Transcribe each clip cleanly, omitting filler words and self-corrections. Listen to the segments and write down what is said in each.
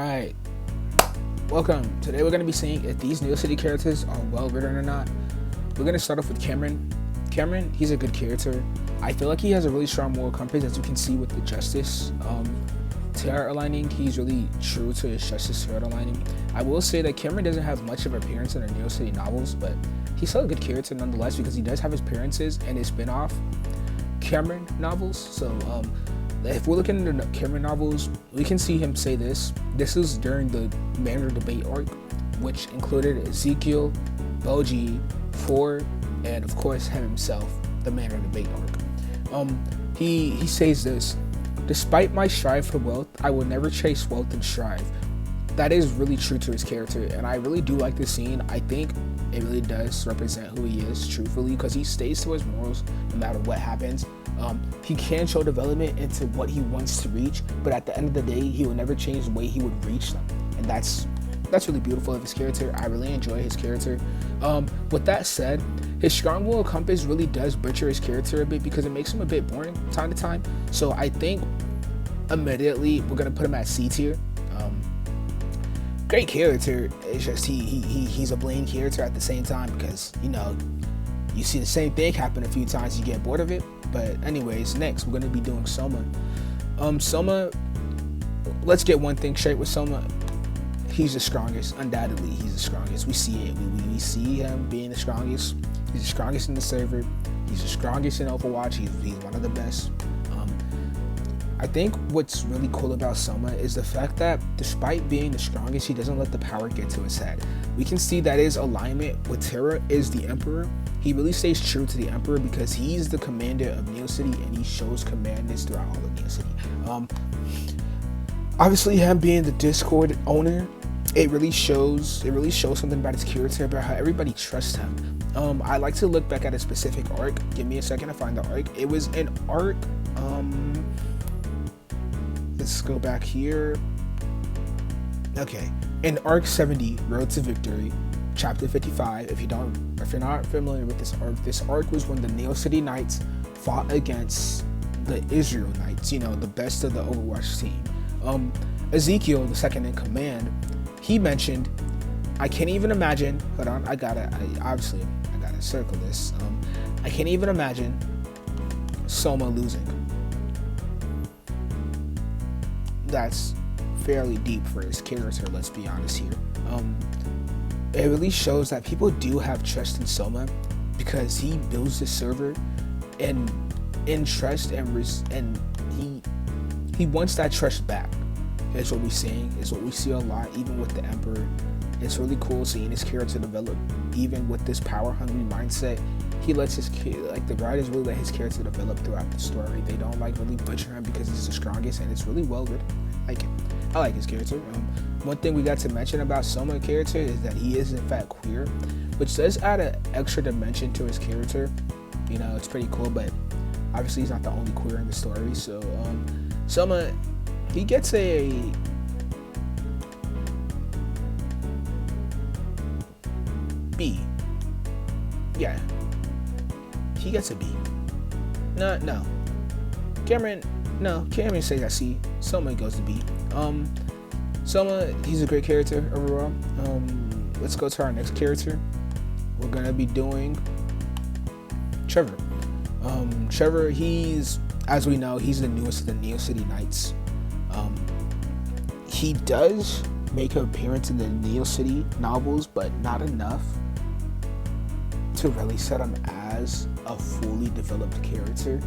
Alright, welcome. Today we're going to be seeing if these Neocity characters are well written or not. We're going to start off with Cameron. Cameron, he's a good character. I feel like he has a really strong moral compass, as you can see with the Justice tarot aligning. He's really true to his Justice tarot aligning. I will say that Cameron doesn't have much of an appearance in the Neocity novels, but he's still a good character nonetheless because he does have his appearances in his spin-off Cameron novels. So if we're looking into the Cameron novels, we can see him say this. This is during the Manor debate arc, which included Ezekiel, Boji, Ford, and of course him himself, the Manor debate arc. He says this: despite my strive for wealth, I will never chase wealth and strive. That is really true to his character, and I really do like this scene. I think it really does represent who he is, truthfully, because he stays to his morals no matter what happens. He can show development into what he wants to reach, but at the end of the day, he will never change the way he would reach them, and that's really beautiful of his character. I really enjoy his character. With that said, his strong moral compass really does butcher his character a bit because it makes him a bit boring time to time. So I think immediately we're gonna put him at C tier. Great character. It's just he's a bland character at the same time, because you see the same thing happen a few times, you get bored of it. But anyways, next we're gonna be doing Soma. Soma, let's get one thing straight with Soma. He's the strongest. Undoubtedly, he's the strongest. We see it. We see him being the strongest. He's the strongest in the server. He's the strongest in Overwatch. He's one of the best. I think what's really cool about Soma is the fact that despite being the strongest, he doesn't let the power get to his head. We can see that his alignment with Terra is the Emperor. He really stays true to the Emperor because he's the commander of Neocity, and he shows commandness throughout all of Neocity. Obviously, him being the Discord owner, it really shows something about his character, about how everybody trusts him. I like to look back at a specific arc. Give me a second to find the arc. It was an arc. Let's go back here. Okay, in Arc 70, Road to Victory, Chapter 55. If you're not familiar with this arc was when the Neocity Knights fought against the Israel Knights. The best of the Overwatch team. Ezekiel, the second in command, he mentioned, I can't even imagine. Hold on, I gotta circle this. I can't even imagine Soma losing. That's fairly deep for his character, let's be honest here. It really shows that people do have trust in Soma because he builds the server and in trust, and he wants that trust back. Is what we're seeing, is what we see a lot, even with the Emperor. It's really cool seeing his character develop, even with this power-hungry mindset. He lets the writers really let his character develop throughout the story. They don't really butcher him because he's the strongest, and it's really well written. I like his character. One thing we got to mention about Soma's character is that he is in fact queer, which does add an extra dimension to his character. It's pretty cool, but obviously he's not the only queer in the story. So Soma, he gets a B. Yeah, he gets a B. No. Cameron says that C. Soma goes to B. Soma, he's a great character overall. Let's go to our next character. We're gonna be doing Trevor. Trevor, as we know, he's the newest of the Neocity Knights. He does make an appearance in the Neocity novels, but not enough to really set him as a fully developed character,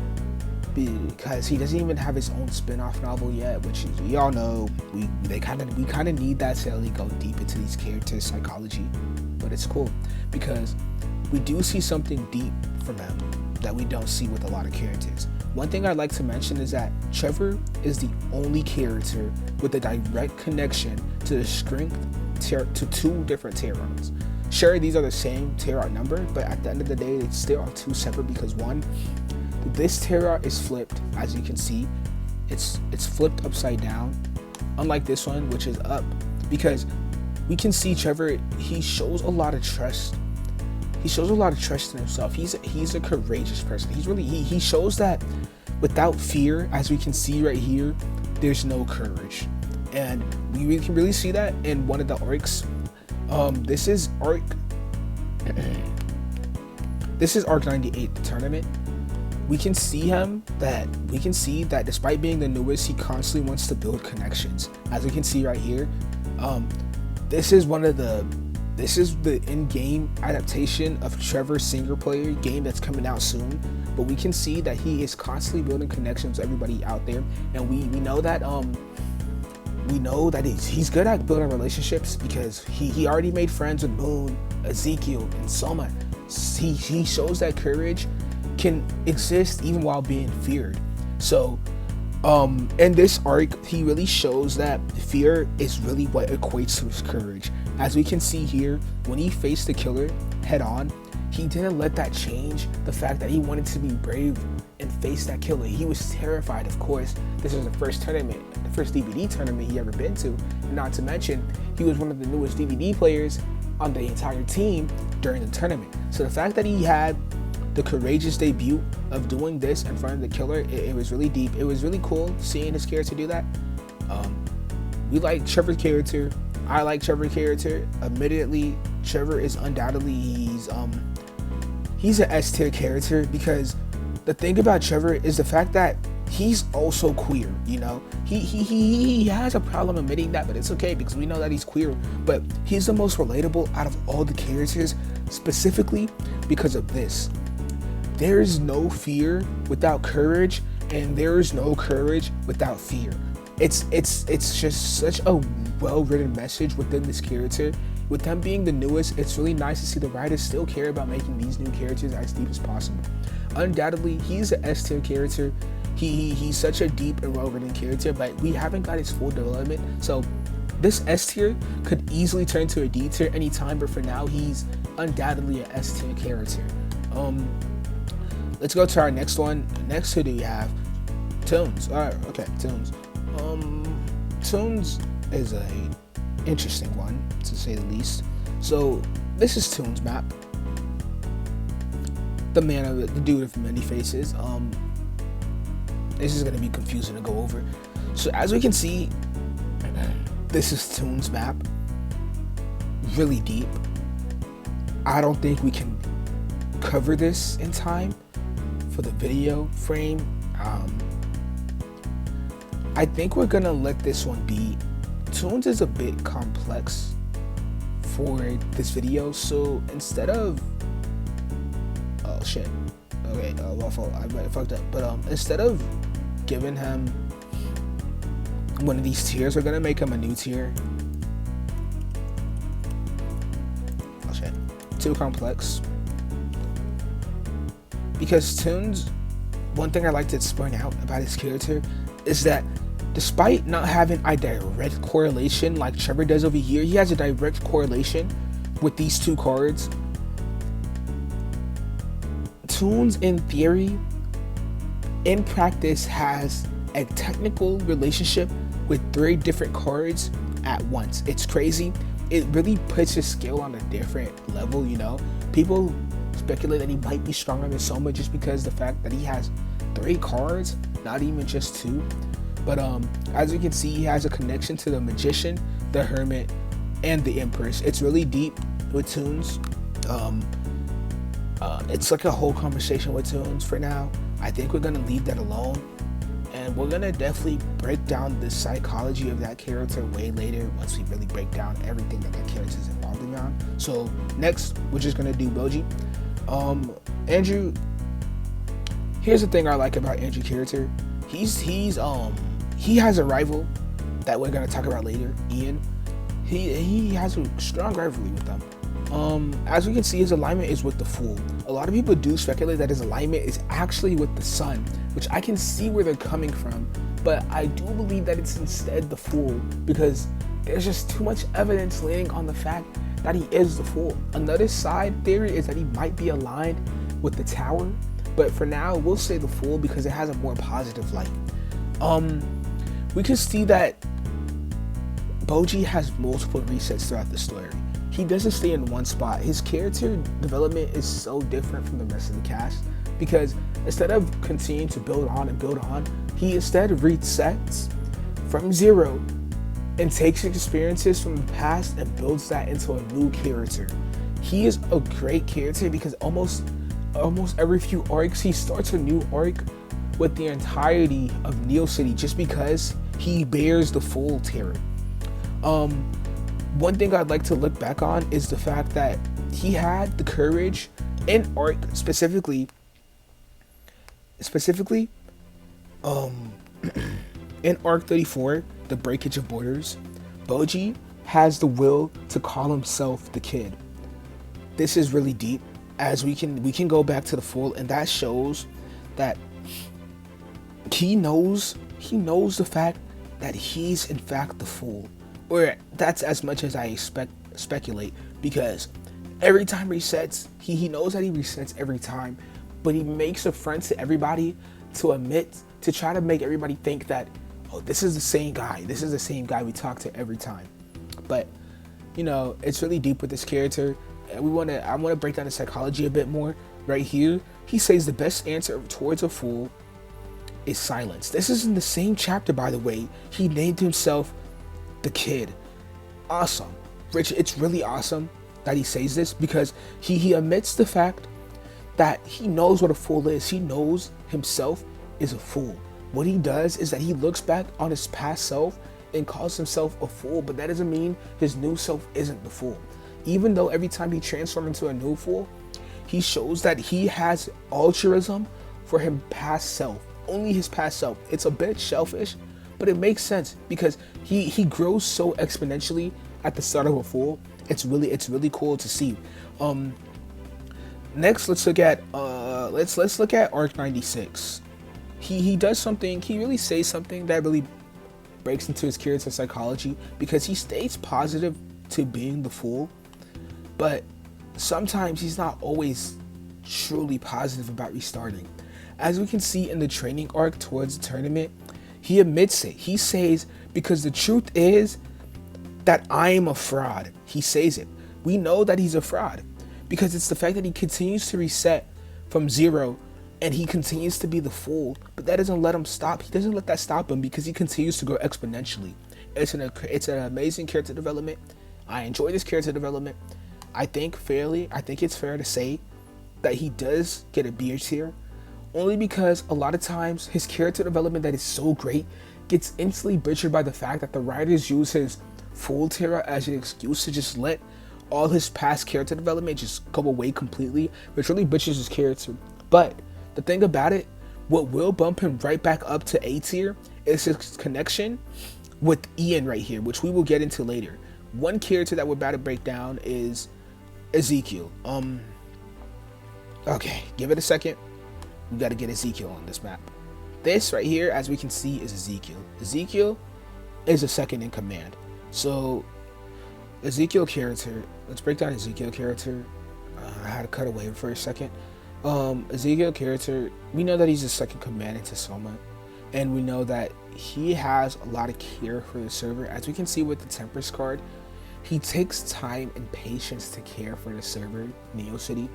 because he doesn't even have his own spin-off novel yet, which is, we all know, we kind of need that to really go deep into these characters' psychology. But it's cool because we do see something deep from him that we don't see with a lot of characters. One thing I'd like to mention is that Trevor is the only character with a direct connection to the strength to two different Terrans. Sure, these are the same Terra number, but at the end of the day, they still are two separate because one, this Terra is flipped, as you can see. It's flipped upside down, unlike this one, which is up, because we can see Trevor, he shows a lot of trust. He shows a lot of trust in himself. He's a courageous person. He shows that without fear, as we can see right here, there's no courage. and we can really see that in one of the arcs. This is arc 98, the tournament. We can see that despite being the newest, he constantly wants to build connections. As we can see right here, this is the in-game adaptation of Trevor's single player game that's coming out soon. But we can see that he is constantly building connections with everybody out there, and we know that he's good at building relationships, because he already made friends with Moon, Ezekiel, and Soma. He shows that courage can exist even while being feared. So in this arc, he really shows that fear is really what equates to his courage. As we can see here, when he faced the killer head on, he didn't let that change the fact that he wanted to be brave and face that killer. He was terrified, of course. This is the first DVD tournament he ever been to, and not to mention, he was one of the newest DVD players on the entire team during the tournament. So the fact that he had the courageous debut of doing this in front of the killer, it was really deep. It was really cool seeing his character do that. We like Trevor's character. I like Trevor's character. Admittedly, Trevor is undoubtedly he's an S tier character, because the thing about Trevor is the fact that he's also queer. You know, he has a problem admitting that, but it's okay because we know that he's queer. But he's the most relatable out of all the characters, specifically because of this. There is no fear without courage, and there is no courage without fear. It's just such a well-written message within this character. With them being the newest, it's really nice to see the writers still care about making these new characters as deep as possible. Undoubtedly, he's an S tier character. He's such a deep and well-written character, but we haven't got his full development. So this S tier could easily turn to a D tier anytime, but for now, he's undoubtedly an S tier character. Let's go to our next one. Next, who do we have? Toons. Alright, okay, Toons. Toons is a interesting one, to say the least. So this is Toons' map. The dude with many faces. This is gonna be confusing to go over. So as we can see, this is Toons' map. Really deep. I don't think we can cover this in time for the video frame. I think we're gonna let this one be. Toons is a bit complex for this video, so instead of I fucked up. But instead of giving him one of these tiers, we're gonna make him a new tier. Oh shit, too complex. Because Toons, one thing I like to point out about his character is that despite not having a direct correlation like Trevor does over here, he has a direct correlation with these two cards. Toons, in theory, in practice, has a technical relationship with 3 different cards at once. It's crazy. It really puts his skill on a different level, you know. People speculate that he might be stronger than Soma just because the fact that he has 3 cards, not even just 2. But as you can see, he has a connection to the Magician, the Hermit, and the Empress. It's really deep with Toons. It's like a whole conversation with Toons for now. I think we're gonna leave that alone, and we're gonna definitely break down the psychology of that character way later once we really break down everything that character is involved around. So next, we're just gonna do Boji. Andrew. Here's the thing I like about Andrew's character. He has a rival that we're gonna talk about later, Ian. He has a strong rivalry with them. As we can see, his alignment is with the Fool. A lot of people do speculate that his alignment is actually with the Sun, which I can see where they're coming from, but I do believe that it's instead the Fool, because there's just too much evidence leaning on the fact that he is the Fool. Another side theory is that he might be aligned with the Tower, but for now, we'll say the Fool because it has a more positive light. We can see that Boji has multiple resets throughout the story. He doesn't stay in one spot. His character development is so different from the rest of the cast because instead of continuing to build on, he instead resets from 0 and takes experiences from the past and builds that into a new character. He is a great character because almost every few arcs he starts a new arc with the entirety of Neocity just because he bears the full terror. One thing I'd like to look back on is the fact that he had the courage in arc specifically in arc 34, the breakage of borders, Boji has the will to call himself the kid. This is really deep, as we can go back to the full, and that shows that he knows the fact that he's in fact the fool, or that's as much as I speculate, because every time he resets, he knows that he resets every time, but he makes a front to everybody to try to make everybody think that, oh, this is the same guy we talk to every time. But it's really deep with this character. I want to break down the psychology a bit more. Right here, he says the best answer towards a fool is silence. This is in the same chapter, by the way. He named himself the kid. Awesome. Rich, it's really awesome that he says this, because he admits the fact that he knows what a fool is. He knows himself is a fool. What he does is that he looks back on his past self and calls himself a fool, but that doesn't mean his new self isn't the fool. Even though every time he transforms into a new fool, he shows that he has altruism for his past self. Only his past self. It's a bit selfish, but it makes sense because he grows so exponentially at the start of a fool. It's really cool to see. Next, let's look at arc 96. He does something. He really says something that really breaks into his character psychology, because he stays positive to being the fool, but sometimes he's not always truly positive about restarting. As we can see in the training arc towards the tournament, he admits it. He says, because the truth is that I am a fraud. He says it. We know that he's a fraud because it's the fact that he continues to reset from zero and he continues to be the fool, but that doesn't let him stop. He doesn't let that stop him because he continues to grow exponentially. It's an amazing character development. I enjoy this character development. I think it's fair to say that he does get a B tier, only because a lot of times his character development that is so great gets instantly butchered by the fact that the writers use his full tier as an excuse to just let all his past character development just go away completely, which really butchers his character. But the thing about it, what will bump him right back up to A tier is his connection with Ian right here, which we will get into later. One character that we're about to break down is Ezekiel. Okay, give it a second. We got to get Ezekiel on this map. This right here, as we can see, is Ezekiel. Ezekiel is a second in command. So Ezekiel character, let's break down Ezekiel character. I had to cut away for a second. Ezekiel character, we know that he's a second command into Soma, and we know that he has a lot of care for the server. As we can see with the Tempest card, he takes time and patience to care for the server, Neocity.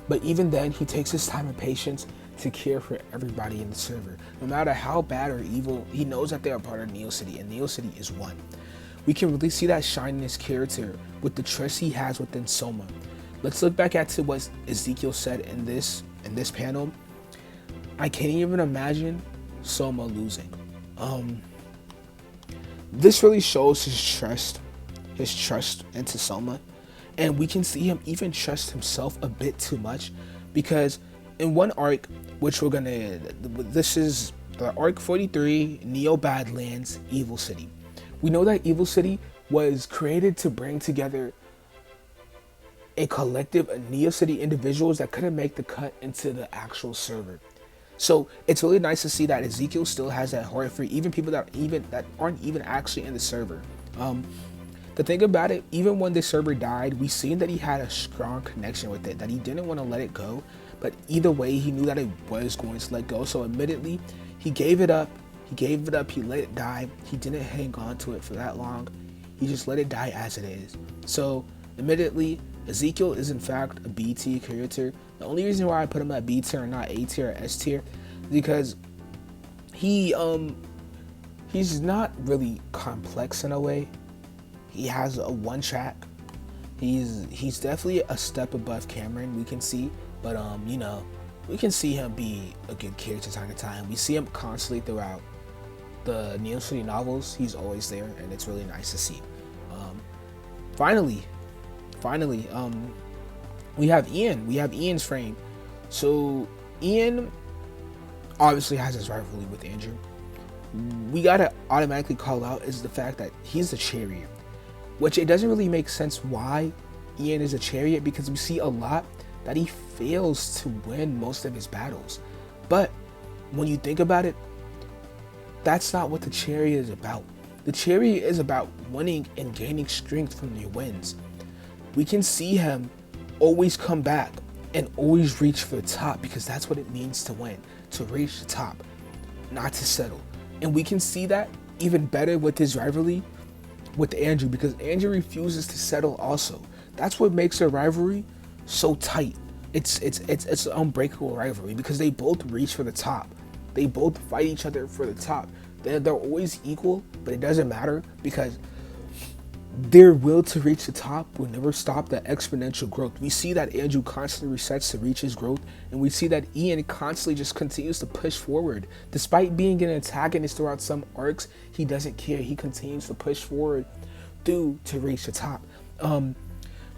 But even then, he takes his time and patience to care for everybody in the server. No matter how bad or evil, he knows that they are part of Neocity, and Neocity is one. We can really see that shine in his character with the trust he has within Soma. Let's look back at what Ezekiel said in this panel. I can't even imagine Soma losing. This really shows his trust into Soma, and we can see him even trust himself a bit too much, because in one arc, this is the arc 43, Neo Badlands, Evil City. We know that Evil City was created to bring together a collective of Neocity individuals that couldn't make the cut into the actual server. So it's really nice to see that Ezekiel still has that heart for even people that aren't even actually in the server. The thing about it, even when the server died, we seen that he had a strong connection with it, that he didn't want to let it go, but either way, he knew that it was going to let go. So admittedly, he gave it up, he let it die. He didn't hang on to it for that long. He just let it die as it is. So admittedly, Ezekiel is in fact a B tier character. The only reason why I put him at B tier and not A tier or S tier is because he he's not really complex in a way. He has a one track. He's definitely a step above Cameron, we can see, but you know, we can see him be a good character time to time. We see him constantly throughout the Neocity novels. He's always there, and it's really nice to see. Finally, we have Ian. We have Ian's frame. So Ian obviously has his rivalry with Andrew. We gotta automatically call out is the fact that he's the chariot, which it doesn't really make sense why Ian is a chariot, because we see a lot that he fails to win most of his battles. But when you think about it, that's not what the chariot is about. The chariot is about winning and gaining strength from your wins. We can see him always come back and always reach for the top, because that's what it means to win, to reach the top, not to settle. And we can see that even better with his rivalry with Andrew, because Andrew refuses to settle also. That's what makes their rivalry so tight. It's an unbreakable rivalry, because they both reach for the top. They both fight each other for the top. They're always equal, but it doesn't matter, because their will to reach the top will never stop that exponential growth. We see that Andrew constantly resets to reach his growth, and we see that Ian constantly just continues to push forward. Despite being an antagonist throughout some arcs, he doesn't care. He continues to push forward to reach the top.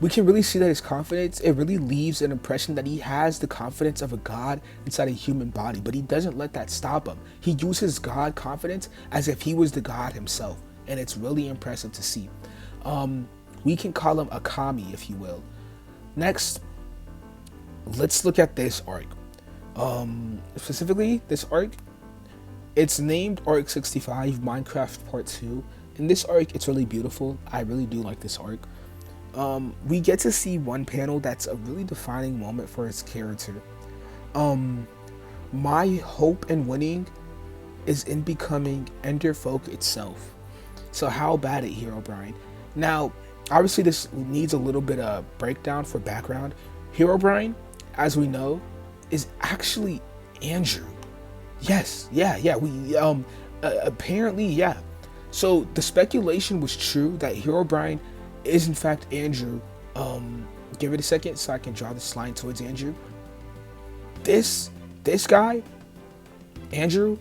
We can really see that his confidence, it really leaves an impression that he has the confidence of a god inside a human body, but he doesn't let that stop him. He uses god confidence as if he was the god himself, and it's really impressive to see. We can call him a kami, if you will. Next, let's look at this arc. Specifically, this arc, it's named Arc 65 Minecraft Part 2. In this arc, it's really beautiful. I really do like this arc. We get to see one panel that's a really defining moment for his character. My hope in winning is in becoming Enderfolk itself. So how bad at Herobrine? Now, obviously this needs a little bit of breakdown for background. Herobrine, as we know, is actually Andrew. Yes, yeah. We apparently, yeah. So the speculation was true that Herobrine is in fact Andrew. Give it a second so I can draw this line towards Andrew. This guy, Andrew,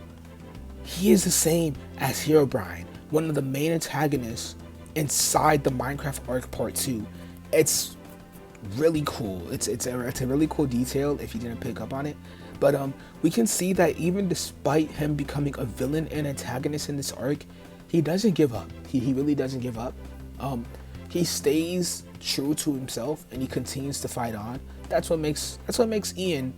he is the same as Herobrine, one of the main antagonists inside the Minecraft Arc Part 2. It's really cool. It's a really cool detail if you didn't pick up on it. But we can see that even despite him becoming a villain and antagonist in this arc, he doesn't give up. He really doesn't give up. He stays true to himself and he continues to fight on. That's what makes Ian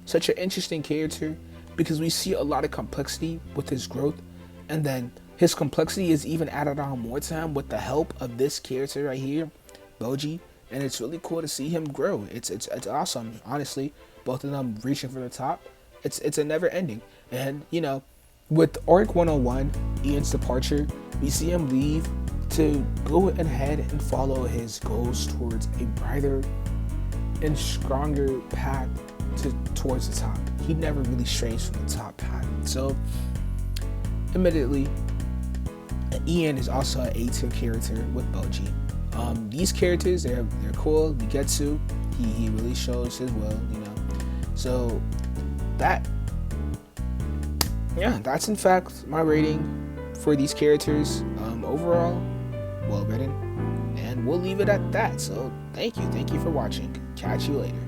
such an interesting character, because we see a lot of complexity with his growth, and then his complexity is even added on more to him with the help of this character right here, Boji, and it's really cool to see him grow. It's awesome, honestly. Both of them reaching for the top. It's a never ending. And you know, with Arc 101, Ian's departure, we see him leave to go ahead and follow his goals towards a brighter and stronger path towards the top. He never really strays from the top path. So, admittedly, Ian is also an A-tier character with Boji. These characters, they're cool. We get to, he really shows his will, you know. So that's in fact my rating for these characters. Overall, well written, and we'll leave it at that. So thank you for watching. Catch you later.